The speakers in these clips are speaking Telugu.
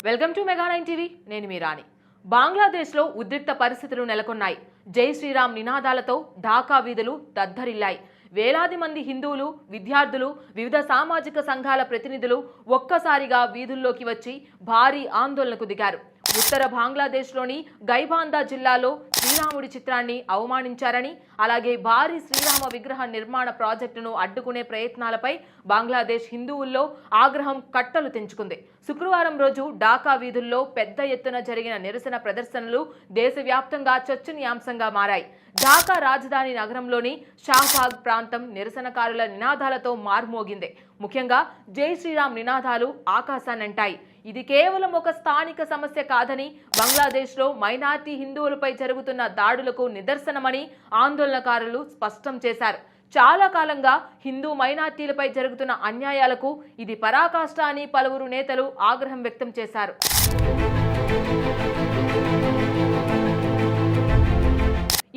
Welcome to మెగా9 TV. నేను మీ రాణి. బంగ్లాదేశ్లో ఉద్రిక్త పరిస్థితులు నెలకొన్నాయి. జై శ్రీరామ్ నినాదాలతో ఢాకా వీధులు దద్దరిల్లాయి. వేలాది మంది హిందువులు, విద్యార్థులు, వివిధ సామాజిక సంఘాల ప్రతినిధులు ఒక్కసారిగా వీధుల్లోకి వచ్చి భారీ ఆందోళనకు దిగారు. ఉత్తర బంగ్లాదేశ్లోని గైబాందా జిల్లాలో శ్రీరాముడి చిత్రాన్ని అవమానించారని, అలాగే భారీ శ్రీరామ విగ్రహ నిర్మాణ ప్రాజెక్టును అడ్డుకునే ప్రయత్నాలపై బంగ్లాదేశ్ హిందువుల్లో ఆగ్రహం కట్టలు తెంచుకుంది. శుక్రవారం రోజు ఢాకా వీధుల్లో పెద్ద ఎత్తున జరిగిన నిరసన ప్రదర్శనలు దేశవ్యాప్తంగా చర్చనీయాంశంగా మారాయి. ఢాకా రాజధాని నగరంలోని షాబాగ్ ప్రాంతం నిరసనకారుల నినాదాలతో మార్మోగింది. ముఖ్యంగా జై శ్రీరామ్ నినాదాలు ఆకాశాన్నంటాయి. ఇది కేవలం ఒక స్థానిక సమస్య కాదని, బంగ్లాదేశ్లో మైనార్టీ హిందువులపై జరుగుతున్న దాడులకు నిదర్శనమని ఆందోళనకారులు స్పష్టం చేశారు. చాలా కాలంగా హిందూ మైనార్టీలపై జరుగుతున్న అన్యాయాలకు ఇది పరాకాష్ట అని పలువురు నేతలు ఆగ్రహం వ్యక్తం చేశారు.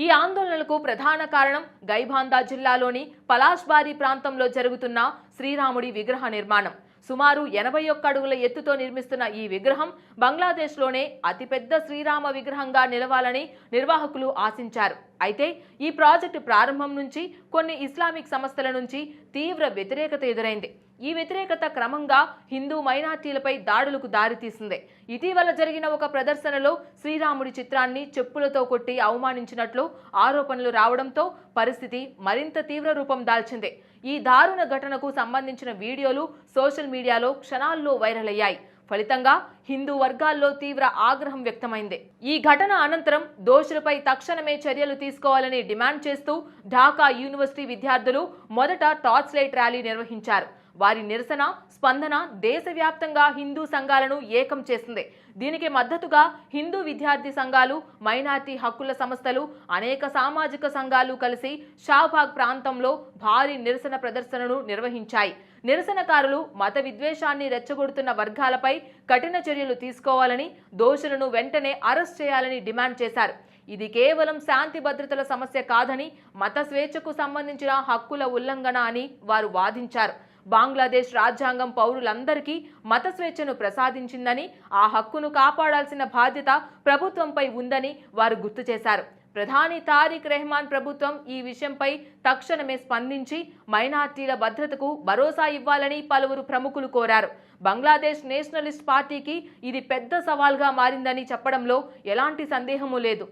ఈ ఆందోళనలకు ప్రధాన కారణం గైబాందా జిల్లాలోని పలాష్బారీ ప్రాంతంలో జరుగుతున్న శ్రీరాముడి విగ్రహ నిర్మాణం. సుమారు 81 అడుగుల ఎత్తుతో నిర్మిస్తున్న ఈ విగ్రహం బంగ్లాదేశ్లోనే అతిపెద్ద శ్రీరామ విగ్రహంగా నిలవాలని నిర్వాహకులు ఆశించారు. అయితే ఈ ప్రాజెక్టు ప్రారంభం నుంచి కొన్ని ఇస్లామిక్ సంస్థల నుంచి తీవ్ర వ్యతిరేకత ఎదురైంది. ఈ వ్యతిరేకత క్రమంగా హిందూ మైనార్టీలపై దాడులకు దారితీసింది. ఇటీవల జరిగిన ఒక ప్రదర్శనలో శ్రీరాముడి చిత్రాన్ని చెప్పులతో కొట్టి అవమానించినట్లు ఆరోపణలు రావడంతో పరిస్థితి మరింత తీవ్ర రూపం దాల్చింది. ఈ దారుణ ఘటనకు సంబంధించిన వీడియోలు సోషల్ మీడియాలో క్షణాల్లో వైరల్ అయ్యాయి. ఫలితంగా హిందూ వర్గాల్లో తీవ్ర ఆగ్రహం వ్యక్తమైంది. ఈ ఘటన అనంతరం దోషులపై తక్షణమే చర్యలు తీసుకోవాలని డిమాండ్ చేస్తూ ఢాకా యూనివర్సిటీ విద్యార్థులు మొదట టార్చ్ లైట్ ర్యాలీ నిర్వహించారు. వారి నిరసన స్పందన దేశవ్యాప్తంగా హిందూ సంఘాలను ఏకం చేసింది. దీనికి మద్దతుగా హిందూ విద్యార్థి సంఘాలు, మైనార్టీ హక్కుల సంస్థలు, అనేక సామాజిక సంఘాలు కలిసి షాబాగ్ ప్రాంతంలో భారీ నిరసన ప్రదర్శనను నిర్వహించాయి. నిరసనకారులు మత విద్వేషాన్ని రెచ్చగొడుతున్న వర్గాలపై కఠిన చర్యలు తీసుకోవాలని, దోషులను వెంటనే అరెస్ట్ చేయాలని డిమాండ్ చేశారు. ఇది కేవలం శాంతి భద్రతల సమస్య కాదని, మత స్వేచ్ఛకు సంబంధించిన హక్కుల ఉల్లంఘన అని వారు వాదించారు. బంగ్లాదేశ్ రాజ్యాంగం పౌరులందరికీ మత స్వేచ్ఛను ప్రసాదించిందని, ఆ హక్కును కాపాడాల్సిన బాధ్యత ప్రభుత్వంపై ఉందని వారు గుర్తు చేశారు. ప్రధాని తారిక్ రెహమాన్ ప్రభుత్వం ఈ విషయంపై తక్షణమే స్పందించి మైనార్టీల భద్రతకు భరోసా ఇవ్వాలని పలువురు ప్రముఖులు కోరారు. బంగ్లాదేశ్ నేషనలిస్ట్ పార్టీకి ఇది పెద్ద సవాల్గా మారిందని చెప్పడంలో ఎలాంటి సందేహమూ లేదు.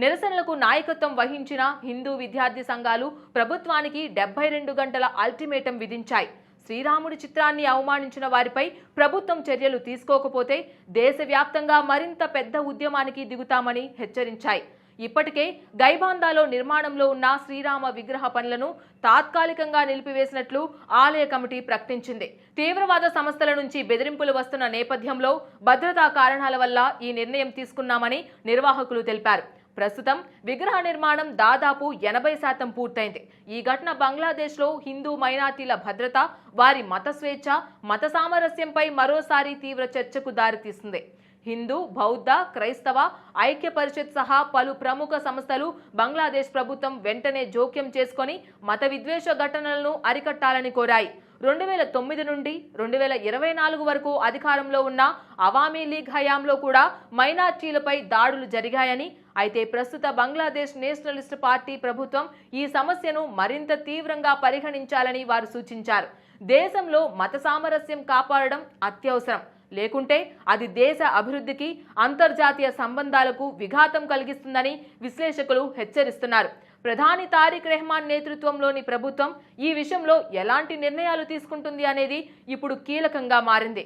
నిరసనలకు నాయకత్వం వహించిన హిందూ విద్యార్థి సంఘాలు ప్రభుత్వానికి 72 గంటల అల్టిమేటం విధించాయి. శ్రీరాముడి చిత్రాన్ని అవమానించిన వారిపై ప్రభుత్వం చర్యలు తీసుకోకపోతే దేశవ్యాప్తంగా మరింత పెద్ద ఉద్యమానికి దిగుతామని హెచ్చరించాయి. ఇప్పటికే గైబాందాలో నిర్మాణంలో ఉన్న శ్రీరామ విగ్రహ పనులను తాత్కాలికంగా నిలిపివేసినట్లు ఆలయ కమిటీ ప్రకటించింది. తీవ్రవాద సంస్థల నుంచి బెదిరింపులు వస్తున్న నేపథ్యంలో భద్రతా కారణాల వల్ల ఈ నిర్ణయం తీసుకున్నామని నిర్వాహకులు తెలిపారు. ప్రస్తుతం విగ్రహ నిర్మాణం దాదాపు 80% పూర్తయింది. ఈ ఘటన బంగ్లాదేశ్లో హిందూ మైనార్టీల భద్రత, వారి మత స్వేచ్ఛ, మత సామరస్యంపై మరోసారి తీవ్ర చర్చకు దారితీస్తుంది. హిందూ, బౌద్ధ, క్రైస్తవ ఐక్య పరిషత్ సహా పలు ప్రముఖ సంస్థలు బంగ్లాదేశ్ ప్రభుత్వం వెంటనే జోక్యం చేసుకొని మత విద్వేష ఘటనలను అరికట్టాలని కోరాయి. 2009 నుండి 2024 వరకు అధికారంలో ఉన్న అవామీ లీగ్ హయాంలో కూడా మైనార్టీలపై దాడులు జరిగాయని, అయితే ప్రస్తుత బంగ్లాదేశ్ నేషనలిస్ట్ పార్టీ ప్రభుత్వం ఈ సమస్యను మరింత తీవ్రంగా పరిగణించాలని వారు సూచించారు. దేశంలో మత సామరస్యం కాపాడడం అత్యవసరం, లేకుంటే అది దేశ అభివృద్ధికి, అంతర్జాతీయ సంబంధాలకు విఘాతం కలిగిస్తుందని విశ్లేషకులు హెచ్చరిస్తున్నారు. ప్రధాని తారిక్ రెహమాన్ నేతృత్వంలోని ప్రభుత్వం ఈ విషయంలో ఎలాంటి నిర్ణయాలు తీసుకుంటుంది అనేది ఇప్పుడు కీలకంగా మారింది.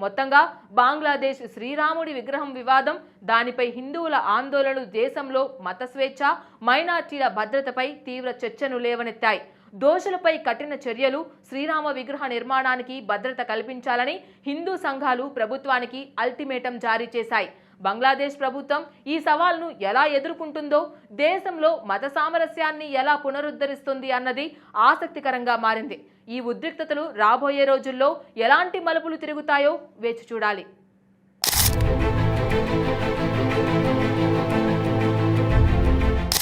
మొత్తంగా బంగ్లాదేశ్ శ్రీరాముడి విగ్రహం వివాదం, దానిపై హిందువుల ఆందోళనలు దేశంలో మత స్వేచ్ఛ, మైనార్టీల భద్రతపై తీవ్ర చర్చను లేవనెత్తాయి. దోషులపై కఠిన చర్యలు, శ్రీరామ విగ్రహ నిర్మాణానికి భద్రత కల్పించాలని హిందూ సంఘాలు ప్రభుత్వానికి అల్టిమేటం జారీ చేశాయి. బంగ్లాదేశ్ ప్రభుత్వం ఈ సవాల్ను ఎలా ఎదుర్కొంటుందో, దేశంలో మత సామరస్యాన్ని ఎలా పునరుద్ధరిస్తుంది అన్నది ఆసక్తికరంగా మారింది. ఈ ఉద్రిక్తతలు రాబోయే రోజుల్లో ఎలాంటి మలుపులు తిరుగుతాయో వేచి చూడాలి.